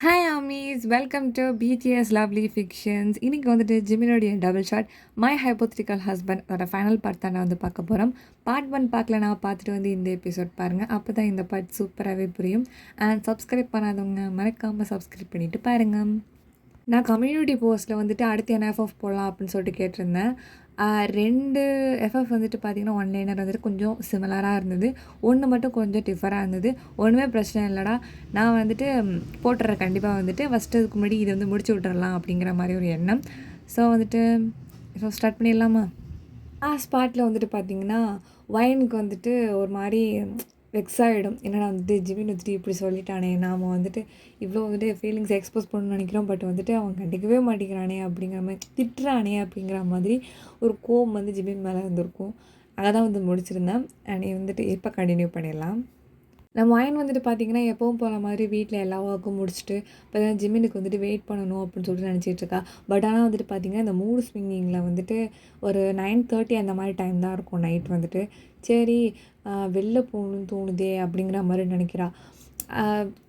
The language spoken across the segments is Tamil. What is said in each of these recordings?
Hi ARMYs welcome to BTS lovely fictions. இன்றைக்கி வந்துட்டு ஜிமினோடைய double shot my hypothetical husband அதோட ஃபைனல் பார்ட் தான் நான் வந்து பார்க்க போகிறோம். பார்ட் 1 பார்க்கலனா பார்த்துட்டு வந்து இந்த எபிசோட் பாருங்கள். அப்போ தான் இந்த பார்ட் சூப்பராகவே புரியும். அண்ட் சப்ஸ்கிரைப் பண்ணாதவங்க மறக்காமல் சப்ஸ்கிரைப் பண்ணிவிட்டு பாருங்கள். நான் கம்யூனிட்டி போஸ்ட்டில் வந்துட்டு அடுத்து என்ன எஃப்எஃப் போடலாம் அப்படின்னு சொல்லிட்டு கேட்டிருந்தேன். 2 எஃப்எஃப் வந்துட்டு பார்த்திங்கன்னா ஒன்லைனர் வந்துட்டு கொஞ்சம் சிமிலராக இருந்தது. ஒன்று மட்டும் கொஞ்சம் டிஃபராக இருந்தது. ஒன்றுமே பிரச்சனை இல்லைடா, நான் வந்துட்டு போட்டுறேன் கண்டிப்பாக வந்துட்டு ஃபஸ்ட்டு இதுக்கு முன்னாடி இதை வந்து முடிச்சு விட்டுறலாம் அப்படிங்கிற மாதிரி ஒரு எண்ணம். ஸோ வந்துட்டு ஸ்டார்ட் பண்ணிடலாமா? ஸ்பாட்டில் வந்துட்டு பார்த்திங்கன்னா ஒயினுக்கு வந்துட்டு ஒரு மாதிரி வெக்ஸ் ஆகிடும். என்னடா வந்துட்டு ஜிமின் வந்துட்டு இப்படி சொல்லிட்டானே, நாம் வந்துட்டு இவ்வளோ வந்துட்டு ஃபீலிங்ஸ் எக்ஸ்போஸ் பண்ணணும்னு நினைக்கிறோம், பட் வந்துட்டு அவன் கண்டிக்கவே மாட்டேங்கிறானே அப்படிங்கிற மாதிரி, திட்டுறானே அப்படிங்கிற மாதிரி ஒரு கோவம் வந்து ஜிமின் மேலே இருந்திருக்கும். அதை தான் வந்து முடிச்சிருந்தேன். அண்ட் வந்துட்டு இப்போ கண்டினியூ பண்ணிடலாம். நம்ம ஒயின் வந்துட்டு பார்த்திங்கன்னா எப்பவும் போகிற மாதிரி வீட்டில் எல்லா ஒர்க்கும் முடிச்சுட்டு இப்போ தான் ஜிம்மினுக்கு வந்துட்டு வெயிட் பண்ணணும் அப்படின்னு சொல்லிட்டு நினச்சிட்ருக்கா. பட் ஆனால் வந்துட்டு பார்த்திங்கன்னா இந்த மூடு ஸ்விங்கிங்கில் வந்துட்டு ஒரு 9:30 அந்த மாதிரி டைம் தான் இருக்கும் நைட் வந்துட்டு. சரி வெளில போகணுன்னு தோணுதே அப்படிங்கிற மாதிரி நினைக்கிறா.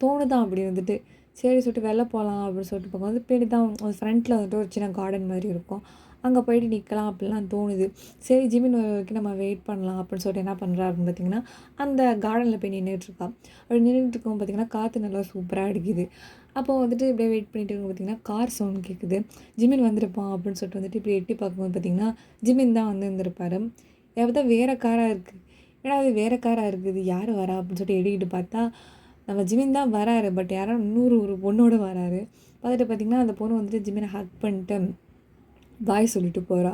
தோணுதான் அப்படி வந்துட்டு. சரி சொல்லிட்டு வெளில போகலாம் அப்படின்னு சொல்லிட்டு பார்க்கும்போது பின்னாடி தான் ஃப்ரண்ட்டில் வந்துட்டு ஒரு சின்ன கார்டன் மாதிரி இருக்கும். அங்கே போயிட்டு நிற்கலாம் அப்படிலாம் தோணுது. சரி ஜிமின் வர வரைக்கும் நம்ம வெயிட் பண்ணலாம் அப்படின்னு சொல்லிட்டு என்ன பண்ணுறா அப்படின்னு பார்த்திங்கன்னா அந்த கார்டனில் போய் நின்றுட்டுருக்கா. அப்படி நின்றுட்டுருக்கோம் பார்த்திங்கன்னா காற்று நல்லா சூப்பராக அடிக்குது. அப்போது வந்துட்டு இப்படியே வெயிட் பண்ணிட்டு இருக்கும் பார்த்திங்கன்னா கார் சவுண்ட் கேட்குது. ஜிமின் வந்திருப்பான் அப்படின்னு சொல்லிட்டு வந்துட்டு இப்படி எட்டி பார்க்கும்போது பார்த்திங்கன்னா ஜிமின் தான் வந்து இருந்திருப்பார். எப்போ வேறு காராக இருக்குது, ஏன்னா அது வேறு காராக இருக்குது, யார் வரா அப்படின்னு சொல்லிட்டு எடிக்கிட்டு பார்த்தா நம்ம ஜிமின் தான் வராரு. பட் யாரோ ஒரு பொண்ணோடு வராரு. பார்த்துட்டு பார்த்திங்கன்னா அந்த பொண்ணு வந்துட்டு ஜிமினை ஹக் பண்ணிட்டு பாய் சொல்லிட்டு போகிறா.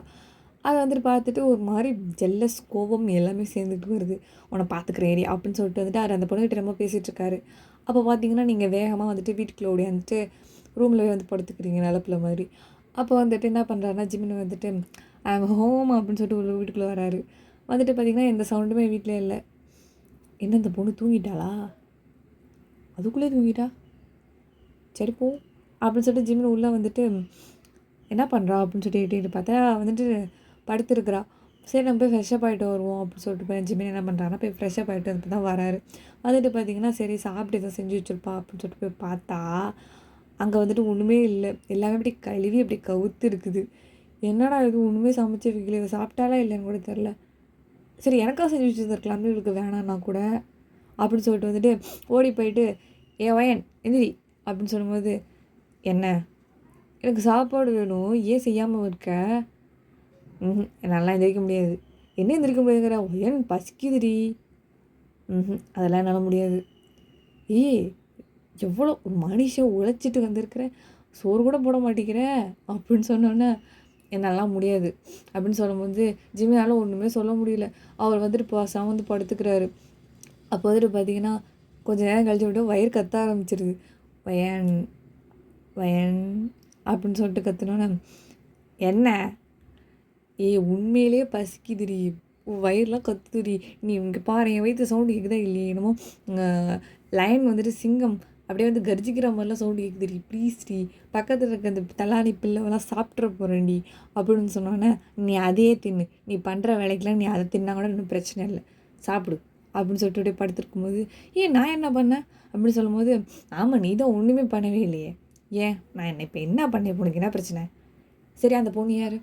அதை வந்துட்டு பார்த்துட்டு ஒரு மாதிரி ஜெல்லஸ் கோபம் எல்லாமே சேர்ந்துட்டு வருது. உன்னை பார்த்துக்கிறேன் ஏரியா அப்படின்னு சொல்லிட்டு வந்துட்டு அவர் அந்த பொண்ணுகிட்ட ரொம்ப பேசிகிட்ருக்காரு. அப்போ பார்த்தீங்கன்னா நீங்கள் வேகமாக வந்துட்டு வீட்டுக்குள்ளே ஓடியாந்துட்டு ரூமில் வந்து படுத்துக்கிறீங்க நிலப்பில் மாதிரி. அப்போ வந்துட்டு என்ன பண்ணுறாருன்னா ஜிமின் வந்துட்டு ஐ எம் ஹோம் அப்படின்னு சொல்லிட்டு உள்ள வீட்டுக்குள்ளே வராரு. வந்துட்டு பார்த்திங்கன்னா எந்த சவுண்டுமே வீட்டில் இல்லை. என்ன இந்த பொண்ணு தூங்கிட்டாளா? அதுக்குள்ளே தூங்கிட்டா? சரி போ அப்படின்னு சொல்லிட்டு ஜிமின் உள்ளே வந்துட்டு என்ன பண்ணுறா அப்படின்னு சொல்லிட்டு பார்த்தா வந்துட்டு படுத்துருக்குறா. சரி நம்ம போய் ஃப்ரெஷ்ஷப் ஆகிட்டு வருவோம் அப்படின்னு சொல்லிட்டு போய் ஜிமின் என்ன பண்ணுறாங்கன்னா போய் ஃப்ரெஷ்ஷப் ஆகிட்டு வந்து தான் வராரு. வந்துட்டு பார்த்திங்கன்னா சரி சாப்பிட்டு எதாவது செஞ்சு வச்சுருப்பா அப்படின்னு சொல்லிட்டு போய் பார்த்தா அங்கே வந்துட்டு ஒன்றுமே இல்லை. எல்லாமே அப்படி கழுவி அப்படி கவுத்து இருக்குது. என்னடா இது ஒன்றுமே சமைச்சு வைக்கல, இவ சாப்பிட்டாலா இல்லைன்னு கூட தெரில. சரி எனக்காக செஞ்சு வச்சுருந்துருக்கலாமே, இவருக்கு வேணான்னா கூட அப்படின்னு சொல்லிட்டு வந்துட்டு ஓடி போயிட்டு வயன் எந்திரி அப்படின்னு சொல்லும்போது என்ன எனக்கு சாப்பாடு வேணும், ஏன் செய்யாமல் இருக்க? என்னால் எந்திரிக்க முடியாது. என்ன எந்திரிக்க முடியாதுங்கிற? ஏன் பசிக்குதுடி? அதெல்லாம் என்னால் முடியாது. எவ்வளோ ஒரு மனுஷன் உழைச்சிட்டு வந்திருக்கிற, சோறு கூட போட மாட்டேங்கிற அப்படின்னு சொன்னோன்னே என்னால் முடியாது அப்படின்னு சொல்லும்போது ஜிம்மியால் ஒன்றுமே சொல்ல முடியல. அவர் வந்துட்டு வந்து படுத்துக்கிறாரு. அப்போ வந்துட்டு பார்த்திங்கன்னா கொஞ்சம் நேரம் கழிச்சு விட்டு வயிறு கத்த ஆரம்பிச்சிருது. வயன் வயன் அப்படின்னு சொல்லிட்டு கற்றுனோன்னே என்ன உண்மையிலேயே பசிக்குதுடி, வயிறுலாம் கத்துதுடி, நீ இங்கே பாரு என் வயிற்று சவுண்டு கேட்குதா இல்லையே, என்னமோ லைன் வந்துட்டு சிங்கம் அப்படியே வந்து கர்ஜிக்கிற மாதிரிலாம் சவுண்டு கேட்குதுடி, ப்ளீஸ்டி பக்கத்தில் இருக்க அந்த தலானி பிள்ளைவெல்லாம் சாப்பிட்ற போகிறேன்டி அப்படின்னு சொன்னோன்னே நீ அதையே தின்னு, நீ பண்ணுற வேலைக்கெலாம் நீ அதை தின்னா கூட இன்னும் பிரச்சனை இல்லை, சாப்பிடு அப்படின்னு சொல்லிட்டு அப்படியே படுத்துருக்கும்போது நான் என்ன பண்ணேன் அப்படின்னு சொல்லும்போது ஆமாம் நீ தான் ஒன்றுமே பண்ணவே இல்லையே, ஏன் நான் என்ன இப்போ என்ன பண்ணேன், உனக்கு என்ன பிரச்சனை? சரி அந்த பொண்ணு யார்?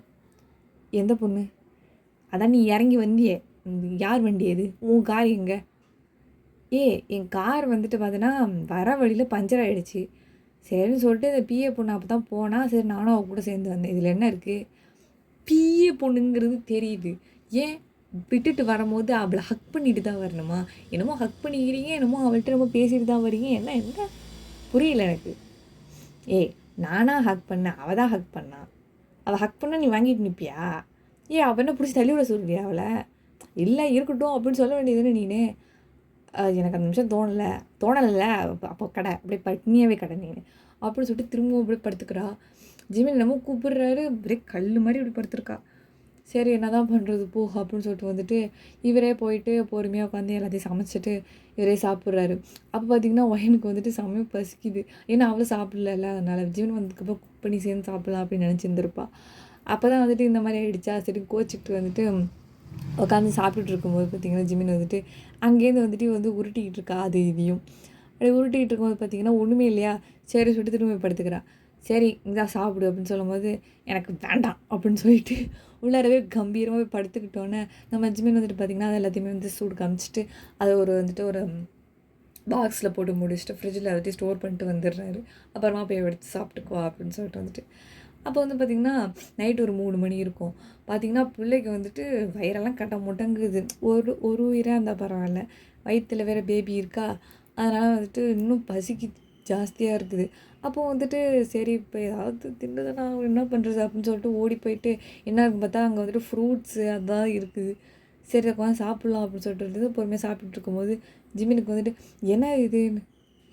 எந்த பொண்ணு? அதான் நீ இறங்கி வந்தியே, யார் வண்டி அது? உன் கார் எங்கே? என் கார் வந்துட்டு பார்த்தீங்கன்னா வர வழியில் பஞ்சர் ஆகிடுச்சு. சரின்னு சொல்லிட்டு இந்த பிஏ பொண்ணு அப்போ தான் போனால், சரி நானும் அவ கூட சேர்ந்து வந்தேன். இதில் என்ன இருக்குது? பிஏ பொண்ணுங்கிறது தெரியுது, ஏன் விட்டுட்டு வரும்போது அவளை ஹக் பண்ணிட்டு தான் வரணுமா? என்னமோ ஹக் பண்ணிக்கிறீங்க, என்னமோ அவள்கிட்ட ரொம்ப பேசிட்டு தான் வரீங்க, என்ன என்ன புரியல எனக்கு. நானாக ஹக் பண்ணேன், அவள் தான் ஹக் பண்ணான். அவள் ஹக் பண்ணால் நீ வாங்கிட்டு நிற்பியா? அவள் என்ன பிடிச்சி தள்ளி விட சொல்லுவியா அவளை? இல்லை இருக்கட்டும் அப்படின்னு சொல்ல வேண்டியதுன்னு நீனு. எனக்கு அந்த நிமிஷம் தோணலை. அப்போ கடை அப்படியே பட்னியாகவே கடை நீனு அப்படின்னு சொல்லிட்டு திரும்பவும் அப்படியே படுத்துக்கிறா. ஜிமின் என்னமோ கூப்பிடுறாரு, அப்படியே கல் மாதிரி இப்படி படுத்துருக்கா. சரி என்ன தான் பண்ணுறது போ அப்படின்னு சொல்லிட்டு வந்துட்டு இவரே போயிட்டு பொறுமையாக உட்காந்து எல்லாத்தையும் சமைச்சிட்டு இவரே சாப்பிட்றாரு. அப்போ பார்த்திங்கன்னா ஒயனுக்கு வந்துட்டு செம்மையாக பசிக்குது. ஏன்னா அவளை சாப்பிடல, அதனால் ஜீவன் வந்ததுக்கப்புறம் குக் பண்ணி சேர்ந்து சாப்பிடலாம் அப்படின்னு நினச்சிருந்துருப்பா. அப்போ தான் வந்துட்டு இந்த மாதிரி ஆகிடுச்சா, சரி கோச்சிக்கிட்டு வந்துட்டு உட்காந்து சாப்பிட்டுட்டு இருக்கும்போது பார்த்திங்கன்னா ஜிமின் வந்துட்டு அங்கேருந்து வந்துட்டு வந்து உருட்டிக்கிட்டு இருக்கா அது இதையும். அப்படி உருட்டிகிட்டு இருக்கும்போது பார்த்தீங்கன்னா ஒன்றுமே இல்லையா, சரி சொல்லிட்டு திரும்ப போய் படுத்துக்கிறா. சரி இந்தா சாப்பிடு அப்படின்னு சொல்லும்போது, எனக்கு வேண்டாம் அப்படின்னு சொல்லிட்டு உள்ளாரவே கம்பீரமா போய் படுத்துக்கிட்டோன்னே, நம்ம ஜிமின் வந்துட்டு பார்த்தீங்கன்னா, அது எல்லாத்தையுமே வந்து சூடு காமிச்சிட்டு, அதை வந்துட்டு ஒரு பாக்ஸில் போட்டு முடிச்சுட்டு ஃப்ரிட்ஜில் வச்சு ஸ்டோர் பண்ணிட்டு வந்துடுறாரு. அப்புறமா போய் எடுத்து சாப்பிட்டுக்கோ அப்படின்னு சொல்லிட்டு வந்துட்டு. அப்போ வந்து பார்த்திங்கன்னா, நைட் ஒரு 3 மணி இருக்கும். பார்த்திங்கன்னா, பிள்ளைக்கு வந்துட்டு வயிறெல்லாம் கட்ட முடங்குது. ஒரு ஒரு உயிராக இருந்தால் பரவாயில்ல. வயித்துல வேறு பேபி இருக்கா, அதனால் வந்துட்டு இன்னும் பசிக்கு ஜாஸ்தியாக இருக்குது. அப்போ வந்துட்டு சரி இப்போ ஏதாவது தின்னுதானா என்ன பண்ணுறது அப்படின்னு சொல்லிட்டு ஓடி போயிட்டு என்ன இருக்குன்னு பார்த்தா அங்கே வந்துட்டு ஃப்ரூட்ஸு அதான் இருக்குது. சரி உட்காந்து சாப்பிட்லாம் அப்படின்னு சொல்லிட்டு இருந்தது. பொறுமையாக சாப்பிட்டுட்டு இருக்கும்போது ஜிமினுக்கு வந்துட்டு என்ன இது,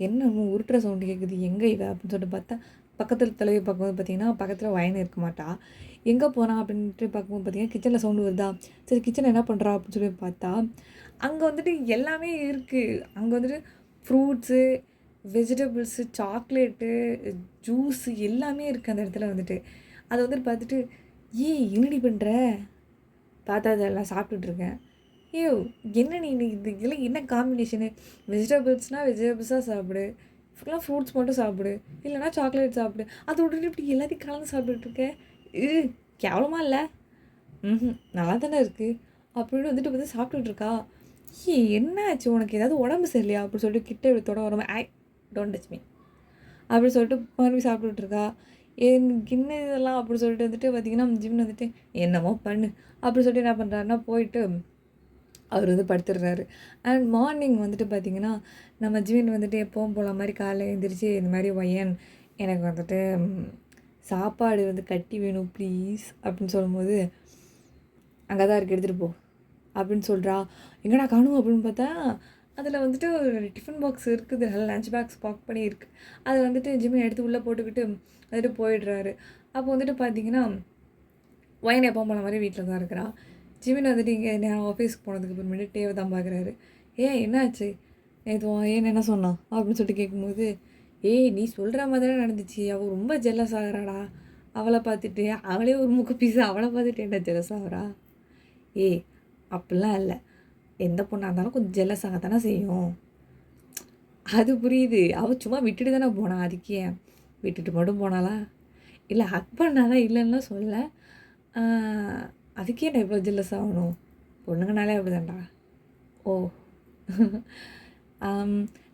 என்ன உருட்டுற சவுண்டு கேட்குது, எங்கே இவ அப்படின்னு சொல்லிட்டு பார்த்தா பக்கத்தில் தலைவி பார்க்கும்போது பார்த்தீங்கன்னா பக்கத்தில் வயன் இருக்க மாட்டா. எங்கே போகிறான் அப்படின்ட்டு பார்க்கும்போது பார்த்தீங்கன்னா கிச்சனில் சவுண்டு வருதா, சரி கிச்சனில் என்ன பண்ணுறா அப்படின்னு சொல்லி பார்த்தா அங்கே வந்துட்டு எல்லாமே இருக்குது. அங்கே வந்துட்டு ஃப்ரூட்ஸு, வெஜிடபிள்ஸு, சாக்லேட்டு, ஜூஸு எல்லாமே இருக்குது அந்த இடத்துல வந்துட்டு. அதை வந்துட்டு பார்த்துட்டு ஏய் என்னடி பண்ணுற, பார்த்தா அதெல்லாம் சாப்பிட்டுட்ருக்கேன். ஐயோ என்ன நீ இது இதெல்லாம் என்ன காம்பினேஷனு, வெஜிடபிள்ஸ்னால் வெஜிடபிள்ஸாக சாப்பிடு, ஃபுல்லாக ஃப்ரூட்ஸ் மட்டும் சாப்பிடு, இல்லைனா சாக்லேட் சாப்பிடு, அதை விட்டுட்டு இப்படி எல்லாத்தையும் கலந்து சாப்பிட்டுட்ருக்கேன். இது கேவலமாக இல்லை, நல்லா தானே இருக்குது அப்படின்னு வந்துட்டு வந்து சாப்பிட்டுட்ருக்கா. என்ன ஆச்சு உனக்கு, ஏதாவது உடம்பு சரியில்லையா அப்படின்னு சொல்லிட்டு கிட்ட இப்படி தொட வராமல் ஐ டோன்ட் டச் மீ அப்படின்னு சொல்லிட்டு மறுபடியும் சாப்பிட்டுட்ருக்கா. எனக்கு என்ன இதெல்லாம் அப்படின்னு சொல்லிட்டு வந்துட்டு பார்த்திங்கன்னா ஜிம்னு வந்துட்டு என்னமோ பண்ணு அப்படின்னு சொல்லிட்டு என்ன பண்ணுறாருன்னா போயிட்டு அவர் வந்து படுத்துடுறாரு. அண்ட் மார்னிங் வந்துட்டு பார்த்திங்கன்னா நம்ம ஜிமின் வந்துட்டு எப்போவும் போல மாதிரி காலைல எழுந்திரிச்சு இந்த மாதிரி ஒய்யன் எனக்கு வந்துட்டு சாப்பாடு வந்து கட்டி வேணும் ப்ளீஸ் அப்படின்னு சொல்லும்போது அங்கே தான் இருக்குது எடுத்துகிட்டு போ அப்படின்னு சொல்கிறா. எங்கடா காணும் அப்படின்னு பார்த்தா அதில் வந்துட்டு ஒரு டிஃபன் பாக்ஸ் இருக்குது, நல்ல லஞ்ச் பாக்ஸ் பேக் பண்ணி இருக்குது. அதை வந்துட்டு ஜிம்மின் எடுத்து உள்ளே போட்டுக்கிட்டு வந்துட்டு போயிடுறாரு. அப்போ வந்துட்டு பார்த்தீங்கன்னா ஒயன் எப்போ போன மாதிரி வீட்டில் தான் இருக்கிறா. ஜிமின் வந்துட்டு இங்கே நான் ஆஃபீஸ்க்கு போனதுக்கு அப்புறமேட்டு டேவை தான் பார்க்குறாரு. என்னாச்சு நேற்று ஏன் என்ன சொன்னான் அப்படின்னு சொல்லிட்டு கேட்கும்போது, நீ சொல்கிற மாதிரி தான் நடந்துச்சு, அவள் ரொம்ப ஜெல்லஸ் ஆகிறாடா அவளை பார்த்துட்டு, அவளே ஒரு முக்கு பீஸு அவளை பார்த்துட்டு என்ன ஜெல்லஸ் ஆகிறா. அப்படிலாம் இல்லை, எந்த பொண்ணாக இருந்தாலும் கொஞ்சம் ஜெல்லஸ் ஆக தானே செய்யும். அது புரியுது, அவள் சும்மா விட்டுட்டு தானே போனா, அதுக்கு ஏன் விட்டுட்டு மட்டும் போனாலா, இல்லை ஹக் பண்ணாதான் இல்லைன்னா சொல்ல, அதுக்கே நான் இவ்வளோ ஜெல்லஸ் ஆகணும், பொண்ணுங்கனாலே அப்படி தான்டா. ஓ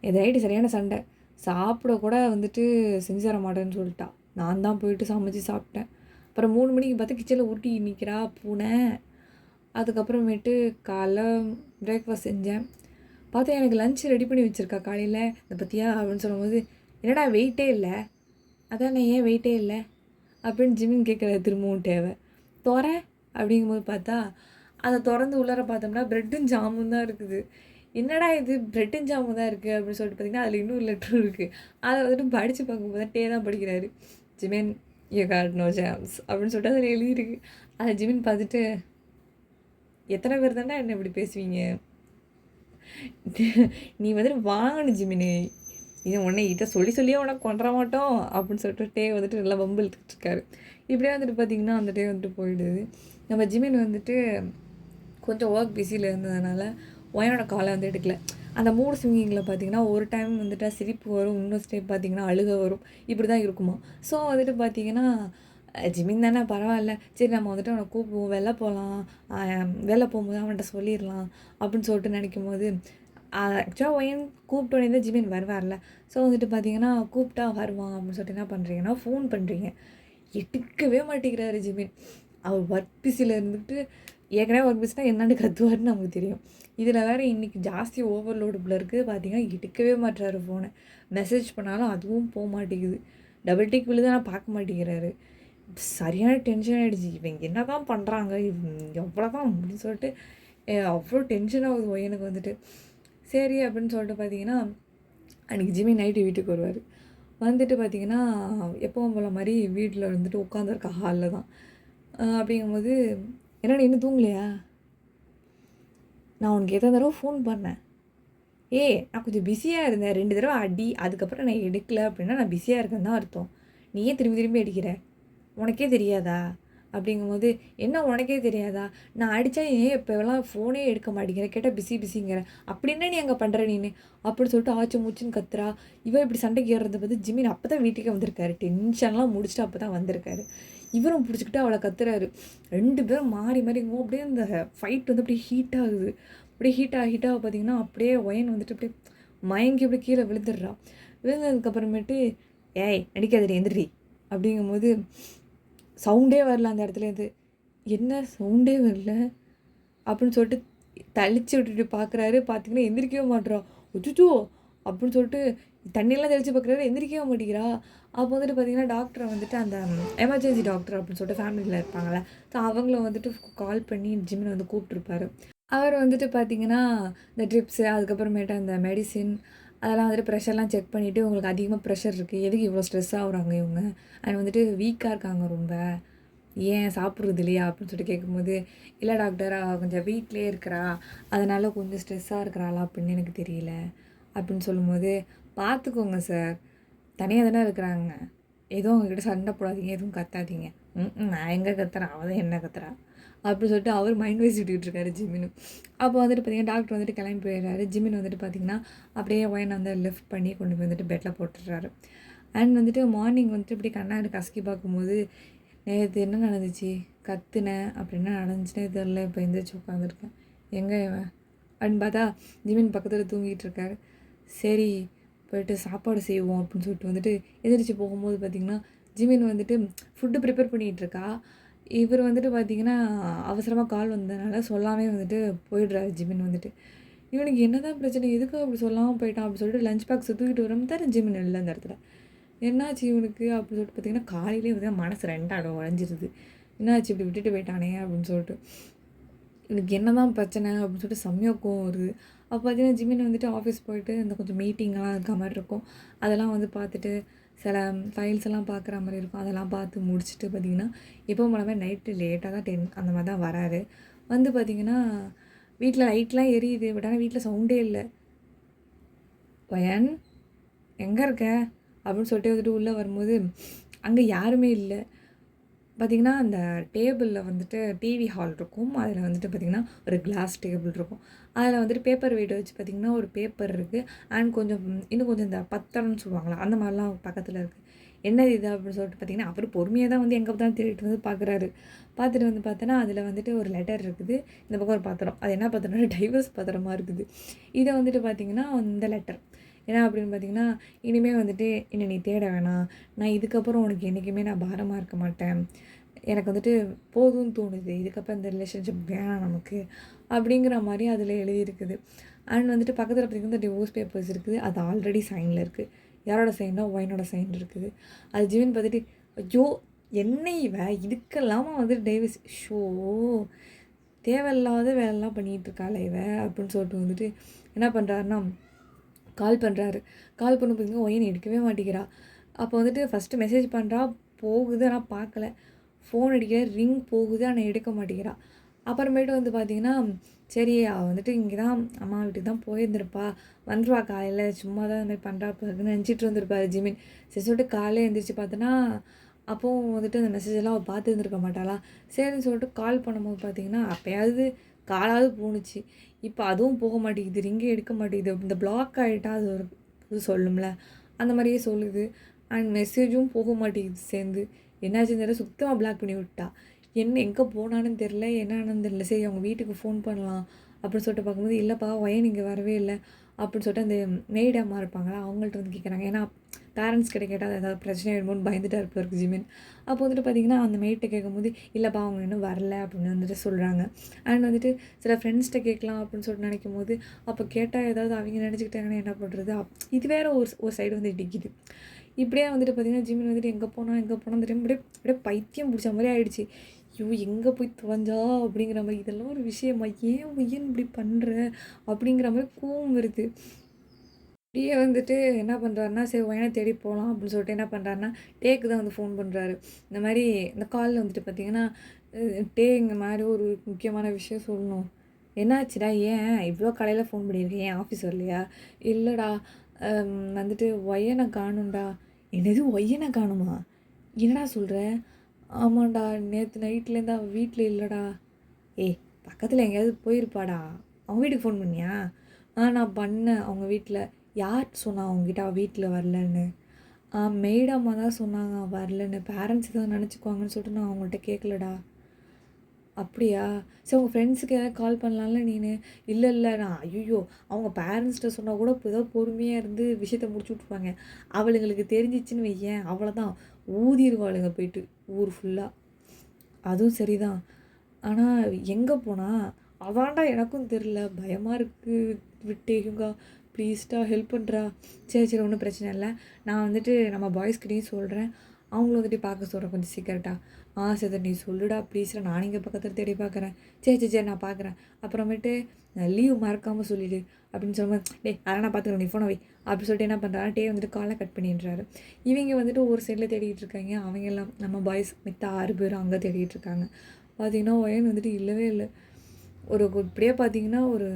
இது ரைட்டு சரியான சண்டை, சாப்பிட கூட வந்துட்டு செஞ்சு தர மாட்டேன்னு சொல்லிட்டா. நான் தான் போயிட்டு சமைச்சு சாப்பிட்டேன். அப்புறம் 3 மணிக்கு பார்த்தா கிச்சனில் ஊட்டி நிற்கிறா பூனை. அதுக்கப்புறமேட்டு காலைல பிரேக்ஃபாஸ்ட் செஞ்சேன். பார்த்தா எனக்கு லஞ்ச் ரெடி பண்ணி வச்சுருக்கா காலையில். இதை பற்றியா அப்படின்னு சொல்லும்போது, என்னடா வெயிட்டே இல்லை, அதான் நான் ஏன் வெயிட்டே இல்லை அப்படின்னு ஜிமின் கேட்குற திரும்பவும் தேவை தொற அப்படிங்கும்போது பார்த்தா அதை திறந்து உள்ளார பார்த்தோம்னா ப்ரெட்டும் ஜாமுன் தான் இருக்குது. என்னடா இது ப்ரெட்டும் ஜாமுன் தான் இருக்குது அப்படின்னு சொல்லிட்டு பார்த்தீங்கன்னா அதில் இன்னொரு லெட்டரும் இருக்குது. அதை வந்துட்டு படித்து பார்க்கும்போது டே தான் படிக்கிறாரு. Jimin you got no jams அப்படின்னு சொல்லிட்டு அதில் எழுதியிருக்கு. அதை ஜிமின் பார்த்துட்டு, எத்தனை பேர் தானே என்ன இப்படி பேசுவீங்க, நீ வந்துட்டு வாங்கணும் ஜிமினி, இது உன்னை இதை சொல்லியே உனக்கு கொண்டுற மாட்டோம் அப்படின்னு சொல்லிட்டு டே வந்துட்டு நல்லா வம்பு இழுத்துட்ருக்காரு. இப்படியே வந்துட்டு பார்த்திங்கன்னா அந்த டே வந்துட்டு போயிடுது. நம்ம ஜிமின் வந்துட்டு கொஞ்சம் ஒர்க் பிஸியில் இருந்ததுனால ஒயனோட காலை வந்து எடுக்கல. அந்த மூடு ஸ்விங்கிங்கில் பார்த்திங்கன்னா ஒரு டைம் வந்துட்டு சிரிப்பு வரும், இன்னொரு ஸ்டெப் பார்த்திங்கன்னா அழுக வரும், இப்படி தான் இருக்குமா. ஸோ வந்துட்டு பார்த்திங்கன்னா ஜிமின் தானே பரவாயில்ல, சரி நம்ம வந்துட்டு அவனை கூப்பிடுவோம், வெளில போகலாம், வெளில போகும்போது அவன்கிட்ட சொல்லிடலாம் அப்படின்னு சொல்லிட்டு நினைக்கும் போது ஆக்சுவலாக ஒயன் கூப்பிட்டோன்னே தான் ஜிமின் வருவார்ல. ஸோ வந்துட்டு பார்த்தீங்கன்னா கூப்பிட்டா வருவான் அப்படின்னு சொல்லிட்டு என்ன பண்ணுறீங்கன்னா ஃபோன் பண்ணுறீங்க, எடுக்கவே மாட்டேங்கிறாரு ஜிமின். அவர் ஒர்க் பிஸியில் இருந்துட்டு ஏற்கனவே ஒர்க் பிஸினா என்னான்னு கத்துவாருன்னு நமக்கு தெரியும். இதில் வேறு இன்றைக்கி ஜாஸ்தி ஓவர்லோடுபில் இருக்குது. பார்த்தீங்கன்னா எடுக்கவே மாட்டுறாரு ஃபோனை. மெசேஜ் பண்ணாலும் அதுவும் போக மாட்டேங்குது. டபுள் டிக் விழுது ஆனால் பார்க்க மாட்டேங்கிறாரு. சரியான டென்ஷன் ஆகிடுச்சு. இவங்க என்ன தான் பண்ணுறாங்க, எவ்வளோ தான் அப்படின்னு சொல்லிட்டு அவ்வளோ டென்ஷன் ஆகுது எனக்கு வந்துட்டு. சரி அப்படின்னு சொல்லிட்டு பார்த்தீங்கன்னா அன்றைக்கி ஜிமின் நைட்டு வீட்டுக்கு வருவார். வந்துட்டு பார்த்திங்கன்னா எப்பவும் போல் மாதிரி வீட்டில் வந்துட்டு உட்காந்துருக்கா ஹாலில் தான். அப்படிங்கும்போது என்னடா இன்னும் தூங்கலையா, நான் உனக்கு எத்தனை தடவை ஃபோன் பண்ணேன், நான் கொஞ்சம் பிஸியாக இருந்தேன், 2 தடவை அடி, அதுக்கப்புறம் நான் எடுக்கலை அப்படின்னா நான் பிஸியாக இருக்கேன்னு தான் அர்த்தம். நீ ஏன் திரும்பி திரும்பி அடிக்கிற, உனக்கே தெரியாதா அப்படிங்கும்போது, "என்ன உனக்கே தெரியாதா? நான் அடித்தா ஏன் இப்போலாம் ஃபோனே எடுக்க மாட்டேங்கிற? கேட்டால் பிஸி பிஸிங்கிற. அப்படி என்ன நீ அங்கே பண்ணுற நீனு?" அப்படின்னு சொல்லிட்டு ஆச்சு மூச்சுன்னு கத்துறா. இவன் இப்படி சண்டைக்கு ஏறுறத பார்த்து ஜிமின் அப்போ தான் வீட்டுக்கே வந்திருக்காரு. டென்ஷன்லாம் முடிச்சுட்டு அப்போ தான் வந்திருக்காரு. இவரும் பிடிச்சிக்கிட்டு அவளை கத்துறாரு. 2 பேரும் மாறி மாறி அப்படியே அந்த ஃபைட் வந்து அப்படியே ஹீட் ஆகுது. அப்படியே ஹீட்டாக பார்த்தீங்கன்னா, அப்படியே ஒயன் வந்துட்டு அப்படியே மயங்கி அப்படியே கீழே விழுந்துடுறா. விழுந்ததுக்கப்புறமேட்டு, "ஏய் நடிக்காதடி எந்திரி" அப்படிங்கும்போது சவுண்டே வரல அந்த இடத்துலேருந்து. "என்ன சவுண்டே வரல?" அப்படின்னு சொல்லிட்டு தள்ளிச்சு விட்டுட்டு பார்க்குறாரு. பார்த்தீங்கன்னா எந்திரிக்கவே மாட்றா. "அச்சச்சோ!" அப்படின்னு சொல்லிட்டு தண்ணியெல்லாம் தெளித்து பார்க்குறாரு. எந்திரிக்கவே மாட்டேங்கிறா. அப்போ வந்துட்டு பார்த்தீங்கன்னா, டாக்டரை வந்துட்டு அந்த எமர்ஜென்சி டாக்டர் அப்படின்னு சொல்லிட்டு ஃபேமிலியில் இருப்பாங்கள்ல. ஸோ அவங்கள வந்துட்டு கால் பண்ணி ஜிம்மில் வந்து கூப்பிட்ருப்பாரு. அவர் வந்துட்டு பார்த்தீங்கன்னா, இந்த ட்ரிப்ஸு அதுக்கப்புறமேட்டு அந்த மெடிசின் அதெல்லாம் வந்துட்டு ப்ரெஷர்லாம் செக் பண்ணிவிட்டு, உங்களுக்கு அதிகமாக ப்ரெஷர் இருக்குது. எதுக்கு இவ்வளோ ஸ்ட்ரெஸ் ஆகுறாங்க இவங்க? அண்ட் வந்துட்டு வீக்காக இருக்காங்க ரொம்ப. ஏன் சாப்பிட்றது இல்லையா? அப்படின்னு சொல்லிட்டு கேட்கும்போது, "இல்லை டாக்டர் கொஞ்சம் வீட்லேயே இருக்கிறா. அதனால கொஞ்சம் ஸ்ட்ரெஸ்ஸாக இருக்கிறாளா அப்படின்னு எனக்கு தெரியல." அப்படின்னு சொல்லும்போது, "பார்த்துக்கோங்க சார். தனியாக தானே இருக்கிறாங்க. எதுவும் அவங்ககிட்ட சண்டை போடாதீங்க. எதுவும் கத்தாதீங்க." நான் எங்கே கத்துறேன்? அவள் தான் என்ன கத்துறா." அப்படின்னு சொல்லிட்டு அவர் மைண்ட் வைஸ் விட்டுக்கிட்டு இருக்காரு ஜிமினு. அப்போ வந்துட்டு பார்த்தீங்கன்னா, டாக்டர் வந்துட்டு கிளம்பி போயிடுறாரு. ஜிமின் வந்துட்டு பார்த்தீங்கன்னா, அப்படியே ஒயனை வந்து லிஃப்ட் பண்ணி கொண்டு போய் வந்துட்டு பெட்டில் போட்டுடுறாரு. அண்ட் வந்துட்டு மார்னிங் வந்துட்டு இப்படி கண்ணாடி கசக்கி பார்க்கும்போது, நேற்று என்ன நடந்துச்சு? கத்துனேன். அப்படி என்ன நடந்துச்சுன்னே தெரில. இப்போ எந்திரிச்சு உட்காந்துருக்கேன். எங்கே இவன்? அப்படின்னு பார்த்தா ஜிமின் பக்கத்தில் தூங்கிட்டு இருக்காரு. சரி போயிட்டு சாப்பாடு செய்வோம் அப்படின்னு சொல்லிட்டு வந்துட்டு எந்திரிச்சு போகும்போது பார்த்திங்கன்னா, ஜிமின் வந்துட்டு ஃபுட்டு ப்ரிப்பேர் பண்ணிகிட்ருக்கா. இவர் வந்துட்டு பார்த்திங்கன்னா, அவசரமாக கால் வந்ததுனால சொல்லாமே வந்துட்டு போயிடுறாரு ஜிமின் வந்துட்டு. இவனுக்கு என்ன தான் பிரச்சனை? எதுக்கு அப்படி சொல்லாமல் போயிட்டான் அப்படின்னு சொல்லிட்டு லஞ்ச் பாக்ஸை தூக்கிட்டு வரும் தர ஜிமின் இல்லை அந்த இடத்துல. என்னாச்சு இவனுக்கு அப்படின்னு சொல்லிட்டு பார்த்தீங்கன்னா, காலையிலே பார்த்தீங்கன்னா மனசு ரெண்டாக உடஞ்சிருது. என்னாச்சு இப்படி விட்டுட்டு போயிட்டானே அப்படின்னு சொல்லிட்டு. எனக்கு என்ன தான் பிரச்சனை அப்படின்னு சொல்லிட்டு செம்மையாக கோவம் வருது. அப்போ பார்த்தீங்கன்னா, ஜிமின் வந்துட்டு ஆஃபீஸ் போயிட்டு இந்த கொஞ்சம் மீட்டிங்லாம் இருக்க மாதிரி இருக்கும். அதெல்லாம் வந்து பார்த்துட்டு சில ஃபைல்ஸ் எல்லாம் பார்க்குற மாதிரி இருக்கும். அதெல்லாம் பார்த்து முடிச்சுட்டு பார்த்தீங்கன்னா, எப்போ போலவே நைட்டு லேட்டாக தான் 10 அந்த மாதிரி தான் வராரு. வந்து பார்த்தீங்கன்னா, வீட்டில் லைட்லாம் எரியுது. பட் ஆனால் வீட்டில் சவுண்டே இல்லை. "வயன் எங்கே இருக்க?" அப்படின்னு சொல்லிட்டு வந்துட்டு உள்ளே வரும்போது, அங்கே யாருமே இல்லை. பார்த்திங்கன்னா, அந்த டேபிளில் வந்துட்டு டிவி ஹால் இருக்கும். அதில் வந்துட்டு பார்த்திங்கன்னா, ஒரு கிளாஸ் டேபிள் இருக்கும். அதில் வந்துட்டு பேப்பர் வெயிட் வச்சு பார்த்திங்கன்னா, ஒரு பேப்பர் இருக்குது. அண்ட் கொஞ்சம் இன்னும் கொஞ்சம் இந்த பத்திரம்னு சொல்லுவாங்கள்ல, அந்த மாதிரிலாம் பக்கத்தில் இருக்குது. என்னது இது அப்படின்னு சொல்லிட்டு பார்த்திங்கன்னா, அவர் பொறுமையாக தான் வந்து எங்கே தான் தேடிட்டு வந்து பார்க்குறாரு. பார்த்துட்டு வந்து பார்த்தோன்னா, அதில் வந்துட்டு ஒரு லெட்டர் இருக்குது. இந்த பக்கம் ஒரு பத்திரம். அது என்ன பத்திரம்னா டைவர்ஸ் பத்திரமா இருக்குது. இதை வந்துட்டு பார்த்திங்கன்னா, இந்த லெட்டர் ஏன்னா அப்படின்னு பார்த்தீங்கன்னா, இனிமேல் வந்துட்டு என்னை நீ தேட வேணாம். நான் இதுக்கப்புறம் உனக்கு என்றைக்குமே நான் பாரமாக இருக்க மாட்டேன். எனக்கு வந்துட்டு போதும்னு தோணுது. இதுக்கப்புறம் இந்த ரிலேஷன்ஷிப் வேணாம் நமக்கு. அப்படிங்கிற மாதிரி அதில் எழுதியிருக்குது. அண்ட் வந்துட்டு பக்கத்தில் பார்த்தீங்கன்னா டிவோர்ஸ் பேப்பர்ஸ் இருக்குது. அது ஆல்ரெடி சைனில் இருக்குது. யாரோட சைன்னா ஒயினோட சைன் இருக்குது. அது ஜீவன் பார்த்துட்டு, ஐயோ! என்ன இவ இதுக்கெல்லாமா வந்துட்டு டைவர்ஸ் ஷோ தேவையில்லாத வேலைலாம் பண்ணிகிட்டு இருக்காளே இவ அப்படின்னு சொல்லிட்டு வந்துட்டு என்ன பண்ணுறாருன்னா கால் பண்ணுறாரு. கால் பண்ண பார்த்தீங்கன்னா ஒயின் எடுக்கவே மாட்டேங்கிறா. அப்போ வந்துட்டு ஃபஸ்ட்டு மெசேஜ் பண்ணுறா, போகுது ஆனால் பார்க்கல. ஃபோன் அடிக்க ரிங் போகுது ஆனால் எடுக்க மாட்டேங்கிறா. அப்புறமேட்டு வந்து பார்த்திங்கன்னா, சரி அவள் வந்துட்டு இங்கே தான் அம்மா வீட்டுக்கு தான் போயிருந்திருப்பா, வந்துருவா காலையில் சும்மா தான் இந்த மாதிரி பண்ணுறா இருக்குன்னு நினச்சிட்டு வந்துருப்பாரு ஜிமின். சரி சொல்லிட்டு காலையில் எழுந்திரிச்சு பார்த்தோன்னா, அப்போவும் வந்துட்டு அந்த மெசேஜெல்லாம் அவள் பார்த்துருந்துருக்க மாட்டாளா. சரின்னு சொல்லிட்டு கால் பண்ணும்போது பார்த்திங்கன்னா, அப்போயாவது காலாவது போணுச்சு. இப்போ அதுவும் போக மாட்டேங்குது. ரிங்கே எடுக்க மாட்டேங்குது. இந்த பிளாக் ஆகிட்டா அது ஒரு இது சொல்லும்ல. அந்த மாதிரியே சொல்லுது. அண்ட் மெசேஜும் போக மாட்டேங்குது சேர்ந்து. என்னாச்சுன்னு தெரியல சுத்தமாக பிளாக் பண்ணி விட்டா. என்ன எங்கே போனான்னு தெரில, என்னான்னு தெரில. சரி அவங்க வீட்டுக்கு ஃபோன் பண்ணலாம் அப்படின்னு சொல்லிட்டு பார்க்கும்போது, இல்லைப்பா ஒயன் இங்கே வரவே இல்லை அப்படின்னு சொல்லிட்டு அந்த மெய்ட் அம்மா இருப்பாங்களா அவங்கள்ட்ட வந்து கேட்குறாங்க. ஏன்னா பேரண்ட்ஸ் கிட்ட கேட்டால் அது ஏதாவது பிரச்சனை ஆகிடுமோன்னு பயந்துட்டா இருப்பார் ஜிமின். அப்போ வந்துட்டு பார்த்திங்கன்னா அந்த மெய்ட்டை கேட்கும்போது, இல்லைப்பா அவங்க இன்னும் வரல அப்படின்னு வந்துட்டு சொல்கிறாங்க. அண்ட் வந்துட்டு சில ஃப்ரெண்ட்ஸ்கிட்ட கேட்கலாம் அப்படின்னு சொல்லிட்டு நினைக்கும் போது, அப்போ கேட்டால் ஏதாவது அவங்க நினச்சிக்கிட்டாங்கன்னா என்ன பண்ணுறது? இது வேறு ஒரு சைடு வந்து இடிக்குது. இப்படியே வந்துட்டு பார்த்திங்கன்னா ஜிமின் வந்துட்டு எங்கே போனால் தெரியும் அப்படியே அப்படியே பைத்தியம் பிடிச்ச மாதிரி ஆகிடுச்சு. ஐயோ எங்கே போய் தொலைஞ்சா அப்படிங்கிற மாதிரி இதெல்லாம் ஒரு விஷயமா ஏன் இப்படி பண்ணுற அப்படிங்கிற மாதிரி கோவம் வருது. அப்படியே வந்துட்டு என்ன பண்ணுறாருன்னா, சரி ஒயனை தேடி போகலாம் அப்படின்னு சொல்லிட்டு என்ன பண்ணுறாருன்னா, டேக்கு தான் வந்து ஃபோன் பண்ணுறாரு. இந்த மாதிரி இந்த காலில் வந்துட்டு பார்த்தீங்கன்னா, டே இந்த மாதிரி ஒரு முக்கியமான விஷயம் சொல்லணும். என்னாச்சுடா? ஏன் இவ்வளோ காலையில் ஃபோன் பண்ணியிருக்கேன்? ஏன் ஆஃபீஸ் வரலையா? இல்லைடா வந்துட்டு ஒய்யனை காணும்டா. என்னது ஒய்யனை காணுமா? என்னடா சொல்கிற? ஆமாண்டா, நேற்று நைட்லேருந்து அவள் வீட்டில் இல்லைடா. ஏய், பக்கத்தில் எங்கேயாவது போயிருப்பாடா. அவங்க வீட்டுக்கு ஃபோன் பண்ணியா? நான் பண்ணேன் அவங்க வீட்டில். யார் சொன்னா அவங்ககிட்ட அவள் வீட்டில் வரலன்னு? மெய்டம்மா தான் சொன்னாங்க அவள் வரலன்னு. பேரண்ட்ஸ் தான் நினச்சிக்குவாங்கன்னு சொல்லிட்டு நான் அவங்கள்ட்ட கேட்கலடா. அப்படியா? சரி, உங்கள் ஃப்ரெண்ட்ஸுக்கு ஏதாவது கால் பண்ணலாம்ல நீனு? இல்லை நான் ஐயோ, அவங்க பேரண்ட்ஸ்கிட்ட சொன்னால் கூட இப்போ ஏதோ பொறுமையாக இருந்து விஷயத்த முடிச்சு விட்ருப்பாங்க. அவளுங்களுக்கு தெரிஞ்சிச்சின்னு வையேன், அவ்வளோதான், ஊதிருவாளுங்க போயிட்டு ஊர் ஃபுல்லாக. அதுவும் சரிதான். ஆனால் எங்கே போனா? அதான்டா எனக்கும் தெரில, பயமாக இருக்குது. விட்டு இவங்க ப்ளீஸ்டா ஹெல்ப் பண்ணுறா. சரி ஒன்றும் பிரச்சனை இல்லை. நான் வந்துட்டு நம்ம பாய்ஸ்கிட்டையும் சொல்கிறேன். அவங்களும் வந்துட்டு பார்க்க சொல்கிறேன் கொஞ்சம் சீக்கிரட்டா. சரி நீ சொல்லுடா ப்ளீஸ்டா, நான் இங்கே பக்கத்தில் தேடி பார்க்குறேன். சரி நான் பார்க்குறேன். அப்புறமேட்டு லீவ் மறக்காமல் சொல்லிடு அப்படின்னு சொல்லும்போது, டேய் அதெல்லாம் நான் பார்த்துக்கிறேன், நீ ஃபோனை வை அப்படி சொல்லிட்டு என்ன பண்ணுறாரு, வந்துட்டு காலை கட் பண்ணிடுறாரு. இவங்க வந்துட்டு ஒரு சைடில் தேடிட்டு இருக்காங்க. அவங்க எல்லாம் நம்ம பாய்ஸ் மித்த 6 பேரும் அங்கே தேடிட்டு இருக்காங்க. பார்த்தீங்கன்னா ஒயன் வந்துட்டு இல்லவே இல்லை. இப்படியே பார்த்தீங்கன்னா ஒரு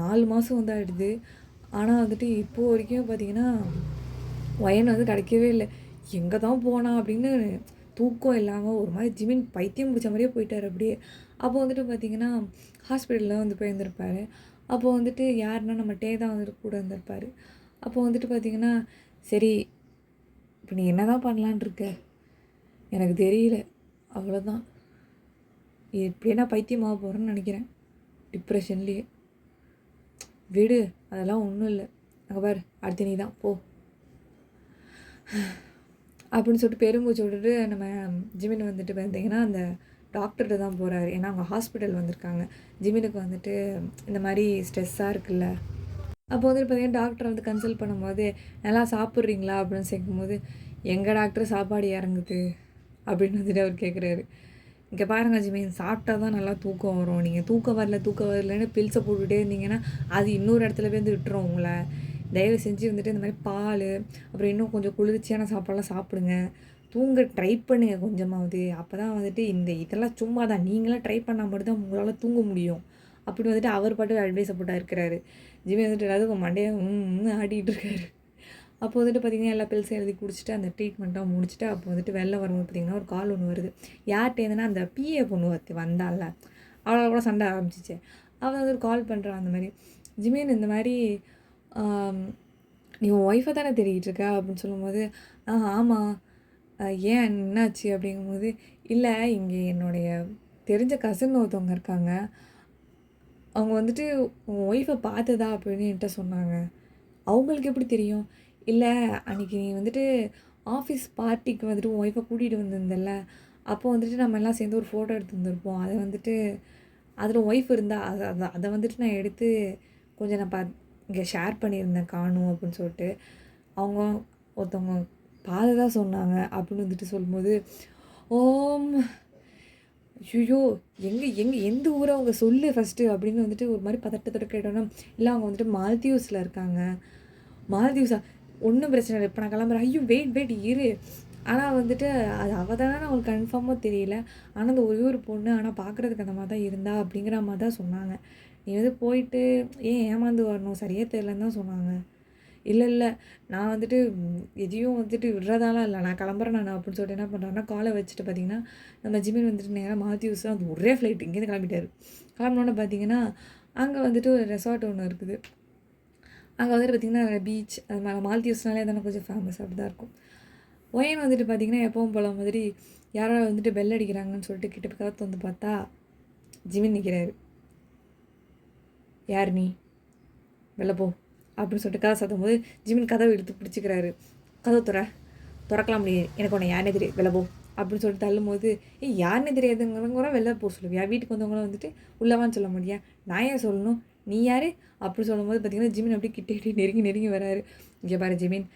4 மாதம் வந்து ஆகிடுது. ஆனால் வந்துட்டு இப்போது வரைக்கும் பார்த்தீங்கன்னா ஒயன் வந்து கிடைக்கவே இல்லை. எங்கே தான் போனா அப்படின்னு தூக்கம் இல்லாமல் ஒரு மாதிரி ஜிமின் பைத்தியம் பிடிச்ச மாதிரியே போயிட்டார் அப்படியே. அப்போ வந்துட்டு பார்த்தீங்கன்னா ஹாஸ்பிட்டலில் வந்து போயிருந்திருப்பார். அப்போ வந்துட்டு யாருன்னா நம்ம தான் வந்துட்டு கூட இருந்திருப்பார். அப்போ வந்துட்டு பார்த்தீங்கன்னா, சரி இப்போ நீ என்ன தான் பண்ணலான் இருக்க எனக்கு தெரியல, அவ்வளோதான், இப்படியே நான் பைத்தியமாக போகிறேன்னு நினைக்கிறேன், டிப்ரெஷன்லேயே. விடு, அதெல்லாம் ஒன்றும் இல்லை, அங்கே பாரு அடுத்த நீ தான் போ அப்படின்னு சொல்லிட்டு பெருமூச்சு விட்டுட்டு நம்ம ஜிமின் வந்துட்டு பார்த்தீங்கன்னா அந்த டாக்டர்கிட்ட தான் போகிறாரு. ஏன்னா அவங்க ஹாஸ்பிட்டல் வந்திருக்காங்க. ஜிமினுக்கு வந்துட்டு இந்த மாதிரி ஸ்ட்ரெஸ்ஸாக இருக்குல்ல. அப்போ வந்துட்டு பார்த்தீங்கன்னா டாக்டர் வந்து கன்சல்ட் பண்ணும்போது, நல்லா சாப்பிட்றீங்களா அப்படின்னு கேட்கும்போது, எங்கள் டாக்டர் சாப்பாடு இறங்குது அப்படின்னு வந்துட்டு அவர் கேட்குறாரு. இங்கே பாருங்க ஜிமின், சாப்பிட்டா தான் நல்லா தூக்கம் வரும். நீங்கள் தூக்கம் வரலன்னு பில்ஸை போட்டுகிட்டே இருந்தீங்கன்னா அது இன்னொரு இடத்துல போய் வந்து விட்டுரும் உங்களை. தயவு செஞ்சு வந்துட்டு இந்த மாதிரி பால், அப்புறம் இன்னும் கொஞ்சம் குளிர்ச்சியான சாப்பாடெல்லாம் சாப்பிடுங்க. தூங்க ட்ரை பண்ணுங்க கொஞ்சமாவது. அப்போ தான் வந்துட்டு இதெல்லாம் சும்மா தான், நீங்களாம் ட்ரை பண்ணால் மட்டும்தான் உங்களால் தூங்க முடியும் அப்படின்னு வந்துட்டு அவர் பாட்டு அட்வைஸை போட்டால் இருக்கிறாரு. ஜிமி வந்துட்டு எல்லாத்துக்கும் மண்டையை ஆடிட்டு இருக்காரு. அப்போ வந்துட்டு பார்த்திங்கன்னா எல்லா பில்ஸும் எழுதி குடிச்சிட்டு அந்த ட்ரீட்மெண்ட்டாக முடிச்சுட்டு அப்போ வந்துட்டு வெளில வரும்போது பார்த்திங்கன்னா ஒரு கால் ஒன்று வருது. யார்கிட்டேருந்துன்னா அந்த பிஏ பொண்ணு வந்தால அவளை கூட சண்டை ஆரம்பிச்சிச்சு. அவள் வந்து ஒரு கால் பண்ணுறான் அந்த மாதிரி, ஜிமின் இந்த மாதிரி நீ உன் ஒய்ஃபை தானே தேடிக்கிட்டு இருக்க அப்படின்னு சொல்லும்போது, ஆமாம், ஏன் என்னாச்சு அப்படிங்கும்போது, இல்லை இங்கே என்னுடைய தெரிஞ்ச கசின் ஒருத்தவங்க இருக்காங்க, அவங்க வந்துட்டு உன் ஒய்ஃபை பார்த்ததா அப்படின்னு என்கிட்ட சொன்னாங்க. அவங்களுக்கு எப்படி தெரியும்? இல்லை அன்றைக்கி நீ வந்துட்டு ஆஃபீஸ் பார்ட்டிக்கு வந்துட்டு உன் ஒய்ஃபை கூட்டிகிட்டு வந்திருந்தல்ல, அப்போ வந்துட்டு நம்ம எல்லாம் சேர்ந்து ஒரு ஃபோட்டோ எடுத்துருந்துருப்போம். அதை வந்துட்டு அதில் ஒய்ஃப் இருந்தால் அதை வந்துட்டு நான் எடுத்து கொஞ்சம் நான் இங்கே ஷேர் பண்ணியிருந்தேன் காணும் அப்படின்னு சொல்லிட்டு அவங்க ஒருத்தவங்க பார்த்ததா சொன்னாங்க அப்படின்னு வந்துட்டு சொல்லும்போது, ஓம் ஐயோ, எந்த ஊரை அவங்க சொல்லு ஃபஸ்ட்டு அப்படின்னு வந்துட்டு ஒரு மாதிரி பதட்டத்தோட கேட்டோன்னா, இல்லை அவங்க வந்துட்டு மால்தீவ்ஸில் இருக்காங்க. மால்தீவ்ஸா? ஒன்றும் பிரச்சனை இல்லை, இப்போ நான் கிளம்புறேன். ஐயோ வெயிட் இரு. ஆனால் வந்துட்டு அது அவள் தானே அவங்களுக்கு கன்ஃபார்மாக தெரியல. ஆனால் அந்த ஒரே ஒரு பொண்ணு ஆனால் பார்க்குறதுக்கு அந்த மாதிரி தான் இருந்தா அப்படிங்கிற மாதிரி தான் சொன்னாங்க. நீ வந்து போயிட்டு ஏன் ஏமாந்து வரணும், சரியாக தெரியலன்னு தான் சொன்னாங்க. இல்லை நான் வந்துட்டு எதையும் வந்துட்டு விடுறதாலாம் இல்லை, நான் கிளம்புறேன் நான் அப்படின்னு சொல்லிட்டு என்ன பண்ணுறாங்கன்னா காலை வச்சுட்டு பார்த்தீங்கன்னா நம்ம ஜிமின் வந்துட்டு நேராக மால்தீவ்ஸ் தான், அது ஒரே ஃப்ளைட் இங்கேருந்து கிளம்பிட்டார். கிளம்பினோன்னு பார்த்தீங்கன்னா அங்கே வந்துட்டு ஒரு ரெசார்ட் ஒன்று இருக்குது. அங்கே வந்துட்டு பார்த்திங்கன்னா பீச், அது மாதிரி மால்தீவ்ஸ்னாலே தானே கொஞ்சம் ஃபேமஸ் அப்படி தான் இருக்கும். ஒயன் வந்துட்டு பார்த்திங்கன்னா எப்பவும் போல மாதிரி யாராவது வந்துட்டு பெல் அடிக்கிறாங்கன்னு சொல்லிட்டு கிட்ட கதத்து வந்து பார்த்தா ஜிமின் நிற்கிறாரு. யார் நீ, வெளில போ அப்படின்னு சொல்லிட்டு கதை சாத்தும் போது ஜிமின் கதவை இழுத்து பிடிச்சிக்கிறாரு. கதவை திறக்கலாம் முடியாது, எனக்கு உன்னை யாருனே தெரியாது, வெளில போ அப்படின்னு சொல்லிட்டு தள்ளும் போது, யாருன்னே தெரியாதுங்கிறவங்க வெளில போக சொல்லுவியா, வீட்டுக்கு வந்தவங்களும் வந்துட்டு உள்ளவான்னு சொல்ல முடியா, நான் ஏன் சொல்லணும், நீ யார் அப்படி சொல்லும்போது பார்த்திங்கன்னா ஜிமின் அப்படியே கிட்டே நெருங்கி வராரு. இங்கே பாரு ஜிமின்,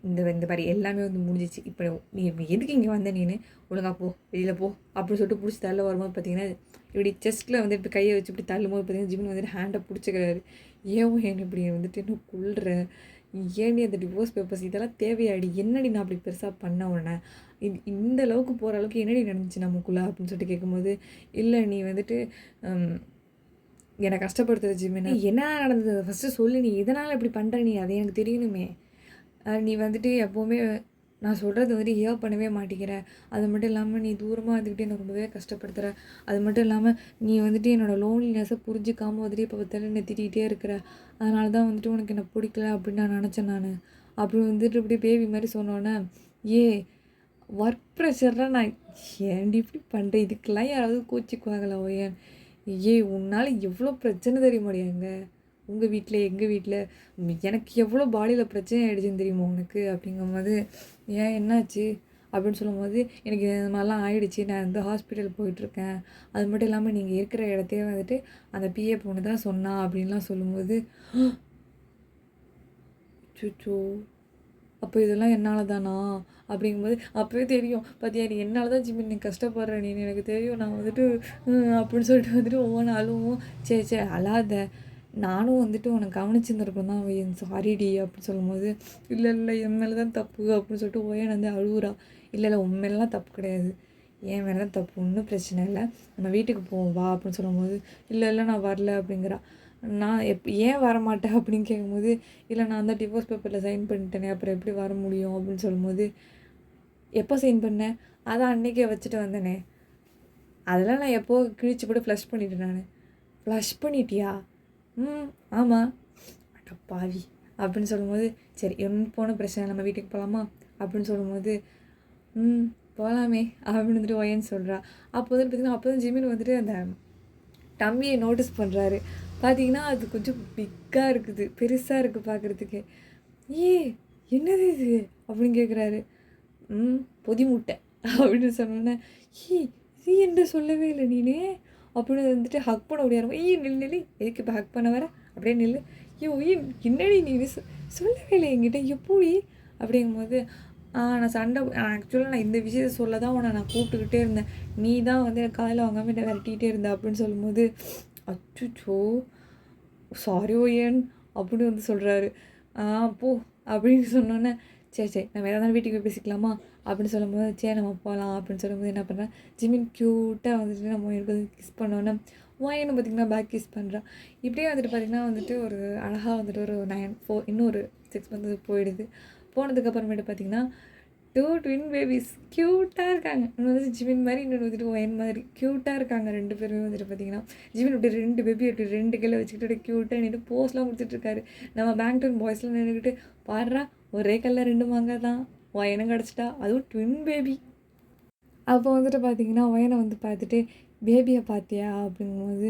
இந்த பாரு எல்லாமே வந்து முடிஞ்சிச்சு, இப்போ நீ எதுக்கு இங்கே வந்த, நீனு ஒழுங்கா போ, வெளியில் போ அப்படின்னு சொல்லிட்டு பிடிச்சி தள்ள வரும்போது பார்த்திங்கன்னா இப்படி செஸ்ட்டில் வந்து இப்படி கையை வச்சு இப்படி தள்ளும்போது பார்த்திங்கன்னா ஜிமின் வந்துட்டு ஹேண்டை பிடிச்சிக்கிறாரு. ஏன் இப்படி வந்துட்டு என்ன கொள்கிற, ஏன்டி அந்த டிவோர்ஸ் பேப்பர்ஸ் இதெல்லாம் தேவையாடி, என்னடி நான் அப்படி பெருசாக பண்ண உடனே இந்த அளவுக்கு போகிற அளவுக்கு என்னடி நடந்துச்சு நமக்குள்ளே அப்படின்னு சொல்லிட்டு கேட்கும்போது, இல்லை நீ வந்துட்டு என்னை கஷ்டப்படுத்துகிற ஜிமின், என்ன நடந்தது ஃபஸ்ட்டு சொல்லு, நீ எதனால் இப்படி பண்ணுற, நீ அதை எனக்கு தெரியணுமே, நீ வந்துட்டு எப்போவுமே நான் சொல்கிறது வந்துட்டு ஏன் பண்ணவே மாட்டேங்கிற, அது மட்டும் இல்லாமல் நீ தூரமாக இருந்துக்கிட்டு என்னை ரொம்பவே கஷ்டப்படுத்துகிற, அது மட்டும் இல்லாமல் நீ வந்துட்டு என்னோடய லோன்லினஸை புரிஞ்சிக்காமல் வந்துட்டு இப்போ பார்த்தாலும் என்னை திட்டிகிட்டே இருக்கிற, அதனால தான் வந்துட்டு உனக்கு என்ன பிடிக்கல அப்படின்னு நான் நினச்சேன் நான். அப்படி வந்துட்டு இப்படி பேபி மாதிரி சொன்னோன்னே, ஏ ஒர்க் ப்ரெஷரில் நான் ஏன்டி இப்படி பண்ணுறேன், இதுக்கெல்லாம் யாராவது கோச்சிக்குவாங்களா ஏன்? ஏய் உன்னால் எவ்வளோ பிரச்சனை தெரியுமாடி அங்கே உங்கள் வீட்டில் எங்கள் வீட்டில் எனக்கு எவ்வளோ பாடியில் பிரச்சனை ஆகிடுச்சின்னு தெரியுமா உனக்கு அப்படிங்கும்போது, ஏன் என்னாச்சு அப்படின்னு சொல்லும்போது, எனக்கு இந்த மாதிரிலாம் ஆகிடுச்சி, நான் வந்து ஹாஸ்பிட்டல் போயிட்டுருக்கேன், அது மட்டும் இல்லாமல் நீங்கள் இருக்கிற இடத்தையே வந்துட்டு அந்த பிஏ பொண்ணு தான் சொன்னா அப்படின்லாம் சொல்லும்போது, சுச்சோ அப்போ இதெல்லாம் என்னால் தானா அப்படிங்கும்போது அப்போவே தெரியும் பார்த்தியா நீ என்னால் தான் ஜிம்மி நீ கஷ்டப்படுற நீ எனக்கு தெரியும் நான் வந்துட்டு அப்படின்னு சொல்லிட்டு வந்துட்டு ஒவ்வொன்று அழுவும். சரி அழாத, நானும் வந்துட்டு உனக்கு கவனிச்சுருந்துருக்கணும் தான் என் சாரிடி அப்படின்னு சொல்லும்போது, இல்லை என் மேலே தான் தப்பு அப்படின்னு சொல்லிட்டு ஓயன் வந்து அழுகுறா. இல்லை உன் மேலாம் தப்பு கிடையாது, என் மேலே தான் தப்பு, ஒன்றும் பிரச்சனை இல்லை, நம்ம வீட்டுக்கு போவோம் வா அப்படின்னு சொல்லும்போது, இல்லை நான் வரல அப்படிங்கிறா. நான் ஏன் வரமாட்டேன் அப்படின்னு கேட்கும்போது, இல்லை நான் தான் டிவோர்ஸ் பேப்பரில் சைன் பண்ணிட்டேனே அப்புறம் எப்படி வர முடியும் அப்படின்னு சொல்லும்போது, எப்போ சைன் பண்ணேன், அதான் அன்றைக்கே வச்சுட்டு வந்தேனே, அதெல்லாம் நான் எப்போ கிழிச்சு கூட ஃப்ளஷ் பண்ணிட்டேன் நான். ஃப்ளஷ் பண்ணிட்டியா? ஆமாம். அடப்பாவி அப்படின்னு சொல்லும்போது, சரி போன பிரச்சனை நம்ம வீட்டுக்கு போகலாமா அப்படின்னு சொல்லும்போது, போகலாமே அப்படின்னு வந்துட்டு ஒயன்னு சொல்கிறா. அப்போ வந்து பார்த்திங்கன்னா அப்போ தான் ஜிமின் வந்துட்டு அந்த டம்மியை நோட்டீஸ் பண்ணுறாரு. பார்த்தீங்கன்னா அது கொஞ்சம் பிக்காக இருக்குது, பெருசாக இருக்குது பார்க்குறதுக்கு. என்னது இது அப்படின்னு கேட்குறாரு. பொதி முட்டை அப்படின்னு சொன்னோன்னே, இது என்று சொல்லவே இல்லை நீனே அப்படின்னு வந்துட்டு ஹக் பண்ண முடியாது. நில்லு எதுக்கு இப்போ ஹக் பண்ண வர அப்படியே நில்லு. என்னடி நீ சொல்லவே இல்லை என்கிட்ட எப்படி அப்படிங்கும்போது, நான் சண்டை ஆக்சுவலாக நான் இந்த விஷயத்த சொல்ல தான் உன்னை நான் கூப்பிட்டுக்கிட்டே இருந்தேன், நீ தான் வந்து எனக்கு காலையில் வாங்காமல் என்னை விரட்டிகிட்டே இருந்த அப்படின்னு சொல்லும்போது, அச்சுச்சோ சாரி ஓயன் அப்படின்னு வந்து சொல்கிறாரு. போ அப்படின்னு சொன்னோன்னே, சரி நம்ம எதாவது வீட்டுக்கு போய் பேசிக்கலாமா அப்படின்னு சொல்லும்போது, சரி நம்ம போகலாம் அப்படின்னு சொல்லும்போது என்ன பண்ணுறேன், ஜிமின் க்யூட்டாக வந்துட்டு நம்ம எனக்கு வந்து கிஸ் பண்ணோன்னே ஒயன்னு பார்த்திங்கன்னா பேக் கிஸ் பண்ணுறான். இப்படியே வந்துட்டு பார்த்திங்கன்னா வந்துட்டு ஒரு அழகாக வந்துட்டு ஒரு 9 இன்னும் ஒரு 6 மந்த்ஸ் போயிடுது. போனதுக்கப்புறமேட்டு பார்த்திங்கன்னா 2 ட்வின் பேபிஸ் க்யூட்டாக இருக்காங்க. இன்னொன்று வந்து ஜிமின் மாதிரி, இன்னொன்று வந்துட்டு ஒயன் மாதிரி க்யூட்டாக இருக்காங்க 2 பேருமே வந்துட்டு பார்த்திங்கன்னா. ஜிமின் இப்படி 2 பேபி அப்படி 2 கையில் வச்சுக்கிட்டு அப்படியே க்யூட்டாக நின்று போஸ்ட்லாம் கொடுத்துட்ருக்காரு. நம்ம பேங்க்டவுன் பாய்ஸ்லாம் நின்றுக்கிட்டு பாடுறா ஒரே கல்லில் 2 மாங்காய் தான், ஒயனும் கிடச்சிட்டா, அதுவும் ட்வின் பேபி. அப்போ வந்துட்டு பார்த்திங்கன்னா ஒயனை வந்து பார்த்துட்டு, பேபியை பார்த்தியா அப்படிங்கும்போது,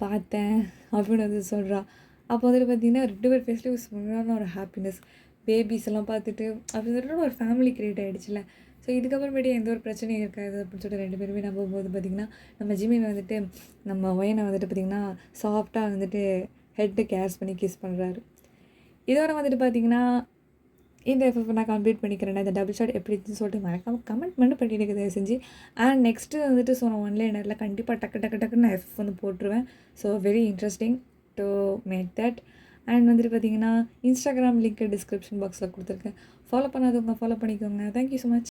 பார்த்தேன் அப்படின்னு வந்து சொல்கிறா. அப்போ வந்துட்டு பார்த்திங்கன்னா 2 பேர் ஃபேஸ்லேயும் சரியான ஒரு ஹாப்பினஸ். பேபிஸ் எல்லாம் பார்த்துட்டு அப்படி சொல்லிட்டு ஒரு ஃபேமிலி க்ரியேட் ஆகிடுச்சுல. ஸோ இதுக்கப்புறமேட்டு எந்த ஒரு பிரச்சனையும் இருக்காது அப்படின்னு சொல்லிட்டு 2 பேருமே நம்பும்போது பார்த்திங்கன்னா, நம்ம ஜிமின் வந்துட்டு நம்ம ஒயனை வந்துட்டு பார்த்திங்கன்னா சாஃப்டாக வந்துட்டு ஹெட்டு கேர்ஸ் பண்ணி கிஸ் பண்ணுறாரு. இதோட வந்துட்டு பார்த்திங்கன்னா இந்த எஃப்எஃப் நான் கம்ப்ளீட் பண்ணிக்கிறேன். இந்த டபுள் ஷாட் எப்படி இருந்துன்னு சொல்லிட்டு மறக்காமல் கமெண்ட் மட்டும் பண்ணிட்டு தயவு செஞ்சு. அண்ட் நெக்ஸ்ட்டு வந்துட்டு சொன்ன ஒன்லைனரில் கண்டிப்பாக டக்குன்னு நான் எஃப்எஃப் வந்து போட்டுருவேன். So very interesting to make that. And வந்துட்டு பார்த்தீங்கன்னா இன்ஸ்டாகிராம் லிங்க் டிஸ்கிரிப்ஷன் பாக்ஸில் கொடுத்துருக்கேன். ஃபாலோ பண்ணாதவங்க ஃபாலோ பண்ணிக்கோங்க. Thank you so much.